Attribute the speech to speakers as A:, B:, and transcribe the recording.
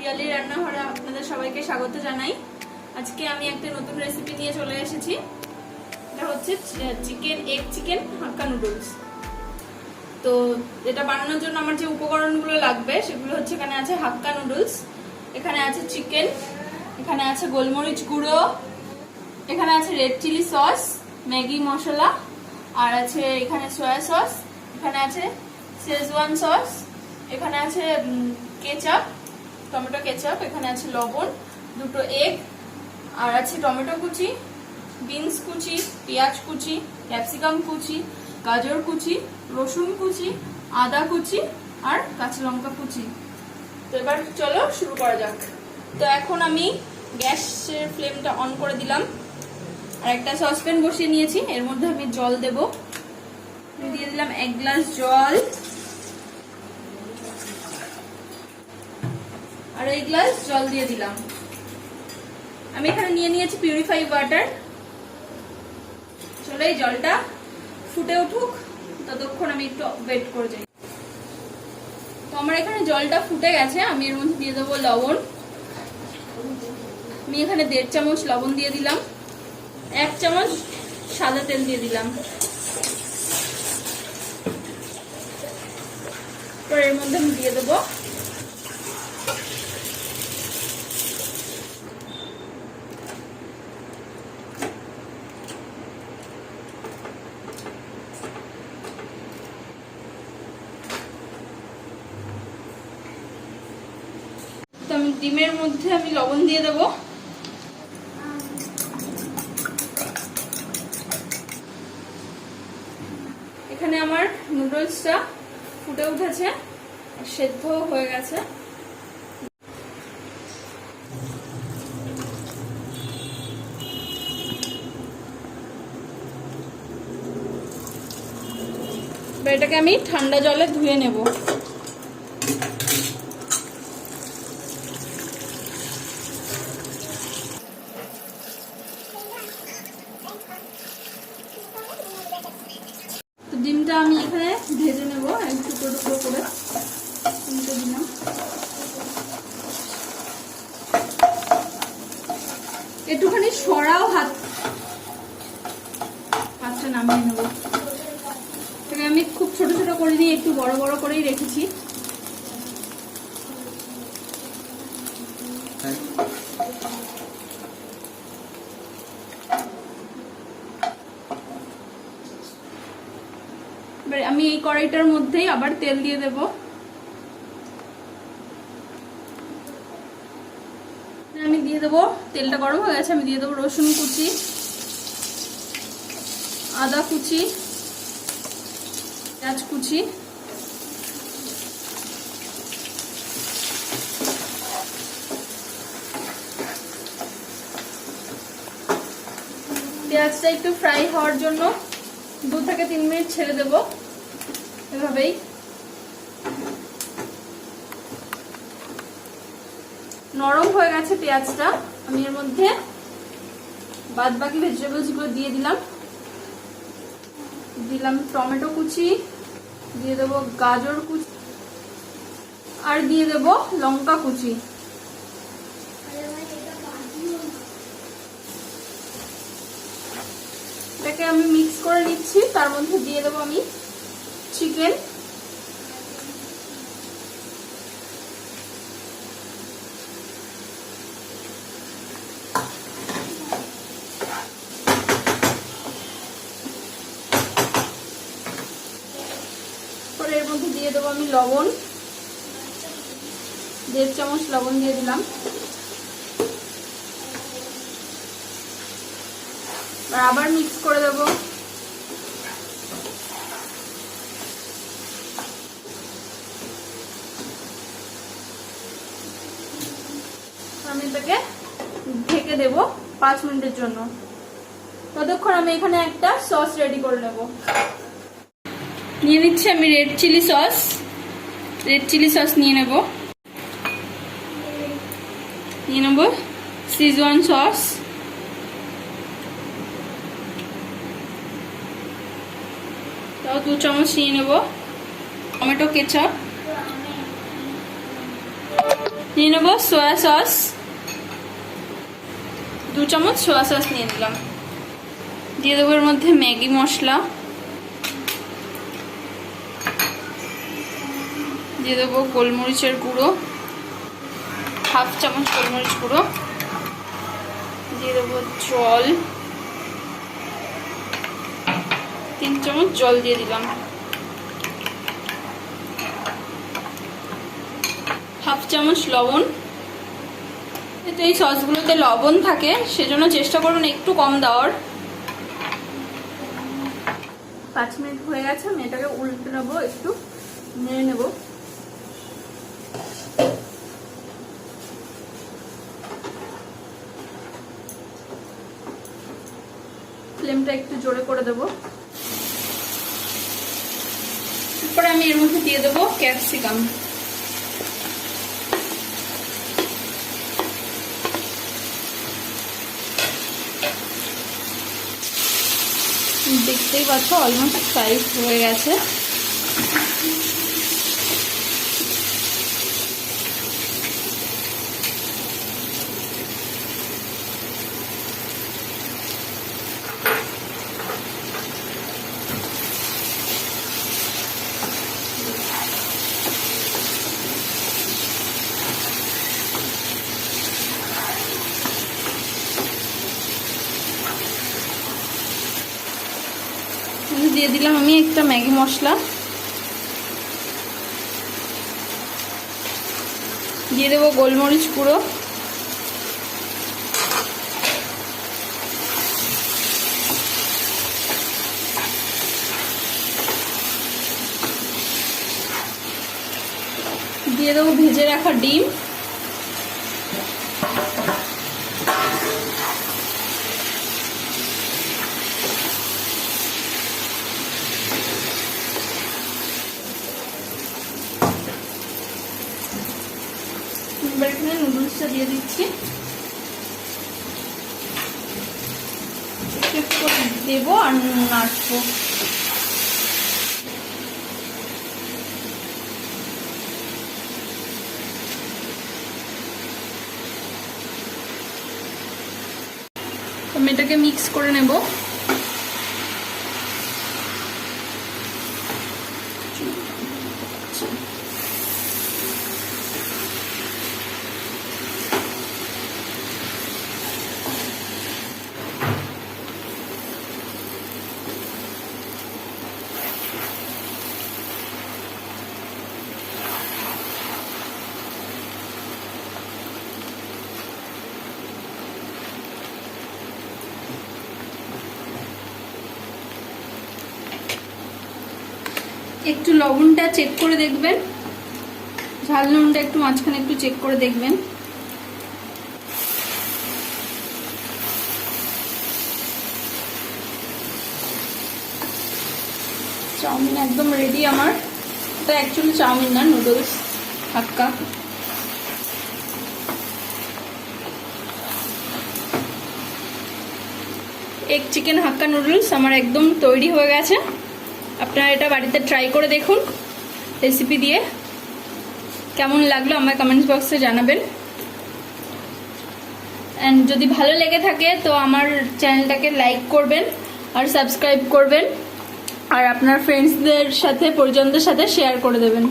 A: পিয়ালি রান্নাঘরে আপনাদের সবাইকে স্বাগত জানাই। আজকে আমি একটা নতুন রেসিপি নিয়ে চলে এসেছি। এটা হচ্ছে চিকেন হাক্কা নুডলস। তো এটা বানানোর জন্য আমার যে উপকরণগুলো লাগবে সেগুলো হচ্ছে, এখানে আছে হাক্কা নুডলস, এখানে আছে চিকেন, এখানে আছে গোলমরিচ গুঁড়ো, এখানে আছে রেড চিলি সস, ম্যাগি মশলা, আর আছে এখানে সয়া সস, এখানে আছে শেজওয়ান সস, এখানে আছে কেচাপ, টমেটো কেচাপ, এখানে আছে লবণ, দুটো এগ, আর আছে টমেটো কুচি, বিনস কুচি, পেঁয়াজ কুচি, ক্যাপসিকাম কুচি, গাজর কুচি, রসুন কুচি, আদা কুচি আর কাঁচা লঙ্কা কুচি। তো এবার চলো শুরু করা যাক। তো এখন আমি গ্যাসের ফ্লেমটা অন করে দিলাম আর একটা সসপ্যান বসিয়ে নিয়েছি। এর মধ্যে আমি জল দেব, দিয়ে দিলাম 1 গ্লাস জল আর 1 গ্লাস জল দিয়ে দিলাম। আমি এখানে নিয়ে নিয়েছি পিউরিফাই ওয়াটার। চলো এই জলটা ফুটে উঠুক, ততক্ষণ আমি একটু ওয়েট করে যাই। তো আমার এখানে জলটা ফুটে গেছে, আমি এর মধ্যে দিয়ে দেবো লবণ। আমি এখানে 1.5 চামচ লবণ দিয়ে দিলাম, 1 চামচ সাদা তেল দিয়ে দিলাম। এবার এর মধ্যে আমি দিয়ে দেবো ডিমের মধ্যে আমি লবণ দিয়ে দেব। এখানে আমার নুডলসটা ফুটে উঠেছে, সেদ্ধ হয়ে গেছে। এটাকে আমি ঠান্ডা জলে ধুয়ে নেব। ডিমটা আমি এখানে ভেজে নেব টুকরো টুকরো করে। দিলাম একটুখানি সরাও, হাতটা নামিয়ে নেব। আমি খুব ছোট ছোট করে নিয়ে একটু বড় বড় করেই রেখেছি। আমি এই কড়াইটার মধ্যেই আবার তেল দিয়ে দেব। আমি দিয়ে দেবো, তেলটা গরম হয়ে গেছে, আমি দিয়ে দেবো রসুন কুচি, আদা কুচি, পেঁয়াজ কুচি, পেঁয়াজটা একটু ফ্রাই হওয়ার জন্য 2 থেকে 3 মিনিট ছেড়ে দেব। এভাবেই নরম হয়ে গেছে পেঁয়াজটা। আমি এর মধ্যে বাদ বাকি ভেজিটেবলস গুলো দিয়ে দিলাম টমেটো কুচি, দিয়ে দেব গাজর কুচি আর দিয়ে দেব লঙ্কা কুচি। এটাকে আমি মিক্স করে নিচ্ছি। তার মধ্যে দিয়ে দেবো আমি চিকেন, এর মধ্যে দিয়ে দেবো আমি লবণ, 1.5 চামচ লবণ দিয়ে দিলাম। আবার মিক্স করে দেবো। আমি এটাকে ঢেকে দেব 5 মিনিটের জন্য। ততক্ষণ আমি এখানে একটা সস রেডি করে নেব। নিয়ে নিচ্ছি আমি রেড চিলি সস নিয়ে নেব শেজওয়ান সস, তাও 2 চামচ নিয়ে নেব টমেটো কেচাপ, নিয়ে নেবো সোয়া সস, 2 চামচ সোয়া সস নিয়ে নিলাম। দিয়ে দেবো এর মধ্যে ম্যাগি মশলা, দিয়ে দেবো গোলমরিচের গুঁড়ো, 1/2 চামচ গোলমরিচ গুঁড়ো, দিয়ে দেবো জল, 3 চামচ জল দিয়ে দিলাম, 1/2 চামচ লবণ। তো এই সসগুলোতে লবণ থাকে, সেজন্য চেষ্টা করুন একটু কম দেওয়ার। 5 মিনিট হয়ে গেছে, আমি এটাকে উল্টে নেবো, একটু নেড়ে নেবো। ফ্লেমটা একটু জোরে করে দেবো। তারপরে আমি এর মধ্যে দিয়ে দেবো ক্যাপসিকাম। দেখতেই পাচ্ছ অলমোস্ট ফ্রাই হয়ে গেছে। দিয়ে দিলাম আমি একটা ম্যাগি মশলা, দিয়ে দেবো গোলমরিচ গুঁড়ো, দিয়ে দেবো ভেজে রাখা ডিম, এবার এখানে নুডলসটা দিয়ে দিচ্ছি, একটু দেবো আর নাড়বো। আমি এটাকে মিক্স করে নেব। একটু লবণটা চেক করে দেখবেন, ঝাল নুনটা একটু মাঝখানে একটু চেক করে দেখবেন। চাউমিন একদম রেডি আমার। এটা অ্যাকচুয়ালি চাউমিন না, নুডলস হাক্কা। এগ চিকেন হাক্কা নুডলস আমার একদম তৈরি হয়ে গেছে। আপনারা এটা বাড়িতে ট্রাই করে দেখুন রেসিপি দিয়ে। কেমন লাগলো আমার কমেন্টস বক্সে জানাবেন। অ্যান্ড যদি ভালো লেগে থাকে তো আমার চ্যানেলটাকে লাইক করবেন আর সাবস্ক্রাইব করবেন, আর আপনার ফ্রেন্ডসদের সাথে পরিজনদের সাথে শেয়ার করে দেবেন।